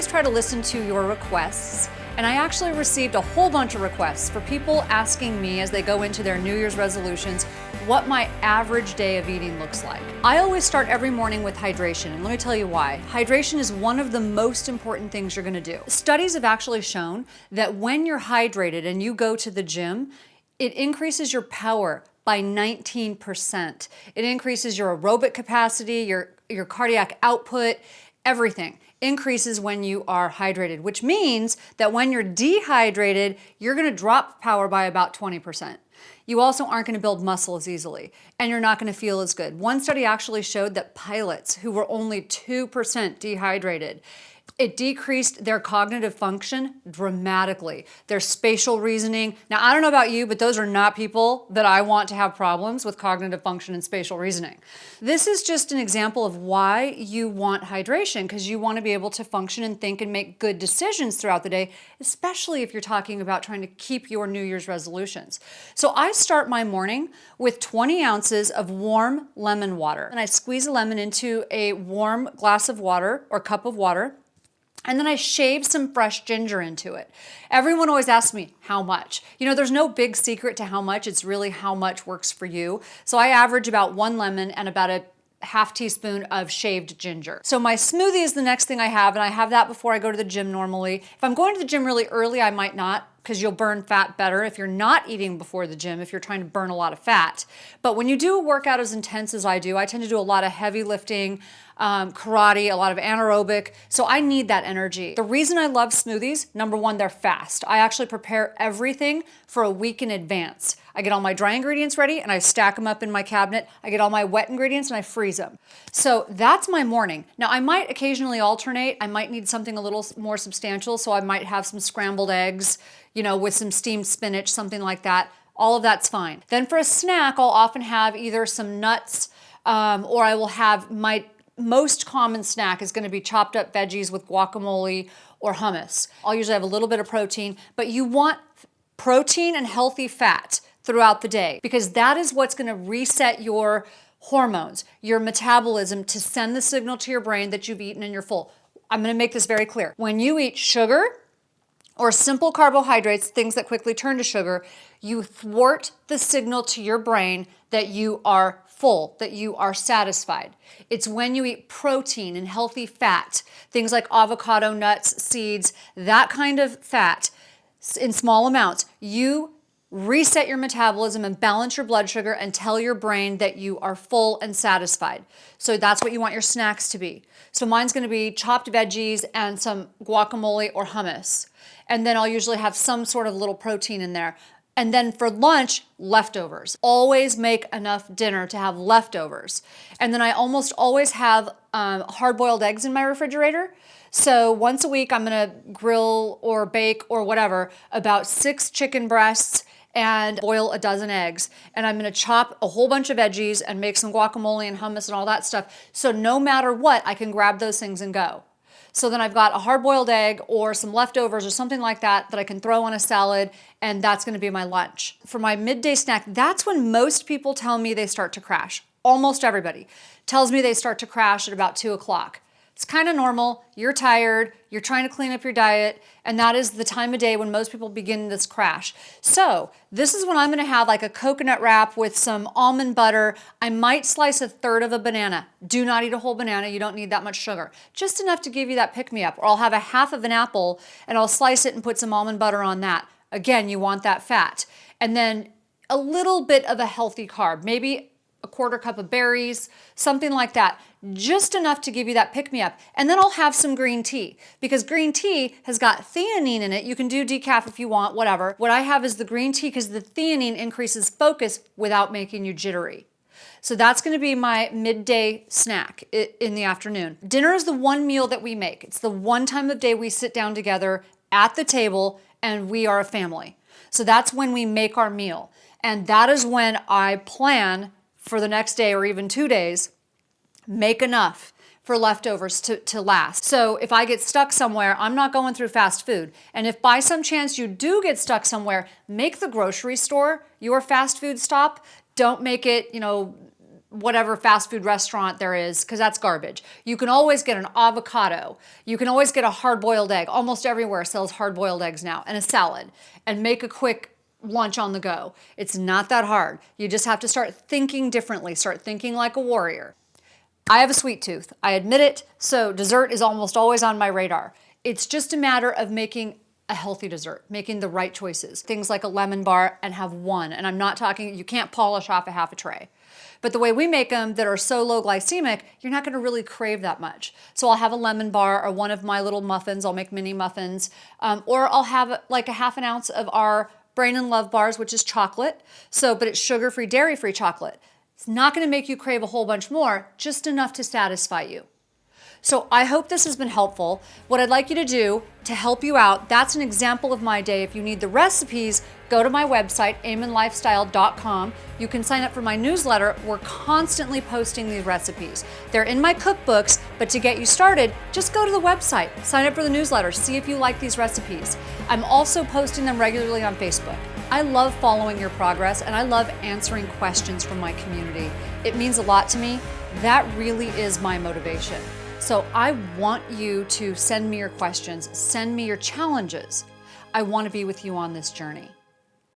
always try to listen to your requests, and I actually received a whole bunch of requests for people asking me as they go into their New Year's resolutions what my average day of eating looks like. I always start every morning with hydration, and let me tell you why. Hydration is one of the most important things you're gonna do. Studies have actually shown that when you're hydrated and you go to the gym, it increases your power by 19%. It increases your aerobic capacity, your cardiac output, everything increases when you are hydrated, which means that when you're dehydrated, you're gonna drop power by about 20%. You also aren't gonna build muscle as easily, and you're not gonna feel as good. One study actually showed that pilots who were only 2% dehydrated, it decreased their cognitive function dramatically, their spatial reasoning. Now, I don't know about you, but those are not people that I want to have problems with cognitive function and spatial reasoning. This is just an example of why you want hydration, because you want to be able to function and think and make good decisions throughout the day, especially if you're talking about trying to keep your New Year's resolutions. So I start my morning with 20 ounces of warm lemon water, and I squeeze a lemon into a warm glass of water or cup of water. And then I shave some fresh ginger into it. Everyone always asks me, how much? You know, there's no big secret to how much, it's really how much works for you. So I average about 1 lemon and about a half teaspoon of shaved ginger. So my smoothie is the next thing I have, and I have that before I go to the gym normally. If I'm going to the gym really early, I might not, because you'll burn fat better if you're not eating before the gym, if you're trying to burn a lot of fat. But when you do a workout as intense as I do, I tend to do a lot of heavy lifting, karate, a lot of anaerobic, so I need that energy. The reason I love smoothies, number one, they're fast. I actually prepare everything for a week in advance. I get all my dry ingredients ready and I stack them up in my cabinet. I get all my wet ingredients and I freeze them. So that's my morning. Now I might occasionally alternate. I might need something a little more substantial, so I might have some scrambled eggs, you know, with some steamed spinach, something like that. All of that's fine. Then for a snack, I'll often have either some nuts or I will have my most common snack is going to be chopped up veggies with guacamole or hummus. I'll usually have a little bit of protein, but you want protein and healthy fat throughout the day, because that is what's going to reset your hormones, your metabolism, to send the signal to your brain that you've eaten and you're full. I'm going to make this very clear. When you eat sugar or simple carbohydrates, things that quickly turn to sugar, you thwart the signal to your brain that you are full, that you are satisfied. It's when you eat protein and healthy fat, things like avocado, nuts, seeds, that kind of fat in small amounts, you reset your metabolism and balance your blood sugar and tell your brain that you are full and satisfied. So that's what you want your snacks to be. So mine's gonna be chopped veggies and some guacamole or hummus. And then I'll usually have some sort of little protein in there. And then for lunch, leftovers. Always make enough dinner to have leftovers. And then I almost always have hard-boiled eggs in my refrigerator. So once a week, I'm gonna grill or bake or whatever about 6 chicken breasts and boil a dozen eggs. And I'm gonna chop a whole bunch of veggies and make some guacamole and hummus and all that stuff. So no matter what, I can grab those things and go. So then I've got a hard-boiled egg or some leftovers or something like that that I can throw on a salad, and that's gonna be my lunch. For my midday snack, that's when most people tell me they start to crash. Almost everybody tells me they start to crash at about 2 o'clock. It's kind of normal. You're tired, you're trying to clean up your diet, and that is the time of day when most people begin this crash. So this is when I'm gonna have like a coconut wrap with some almond butter. I might slice a third of a banana. Do not eat a whole banana, you don't need that much sugar. Just enough to give you that pick-me-up. Or I'll have a half of an apple and I'll slice it and put some almond butter on that. Again, you want that fat. And then a little bit of a healthy carb, maybe a quarter cup of berries, something like that. Just enough to give you that pick-me-up. And then I'll have some green tea, because green tea has got theanine in it. You can do decaf if you want, whatever. What I have is the green tea because the theanine increases focus without making you jittery. So that's gonna be my midday snack in the afternoon. Dinner is the one meal that we make. It's the one time of day we sit down together at the table and we are a family. So that's when we make our meal. And that is when I plan for the next day or even 2 days, make enough for leftovers to last. So if I get stuck somewhere, I'm not going through fast food. And if by some chance you do get stuck somewhere, make the grocery store your fast food stop. Don't make it, whatever fast food restaurant there is, because that's garbage. You can always get an avocado. You can always get a hard-boiled egg. Almost everywhere sells hard-boiled eggs now, and a salad, and make a quick lunch on the go. It's not that hard. You just have to start thinking differently. Start thinking like a warrior. I have a sweet tooth. I admit it, so dessert is almost always on my radar. It's just a matter of making a healthy dessert, making the right choices. Things like a lemon bar and have one. And I'm not talking, you can't polish off a half a tray. But the way we make them that are so low glycemic, you're not going to really crave that much. So I'll have a lemon bar or one of my little muffins. I'll make mini muffins. Or I'll have like a half an ounce of our Brain and Love bars, which is chocolate. But it's sugar-free, dairy-free chocolate. It's not going to make you crave a whole bunch more, just enough to satisfy you. So I hope this has been helpful. What I'd like you to do to help you out, that's an example of my day. If you need the recipes, go to my website, amenlifestyle.com. You can sign up for my newsletter. We're constantly posting these recipes. They're in my cookbooks, but to get you started, just go to the website, sign up for the newsletter, see if you like these recipes. I'm also posting them regularly on Facebook. I love following your progress, and I love answering questions from my community. It means a lot to me. That really is my motivation. So I want you to send me your questions, send me your challenges. I want to be with you on this journey.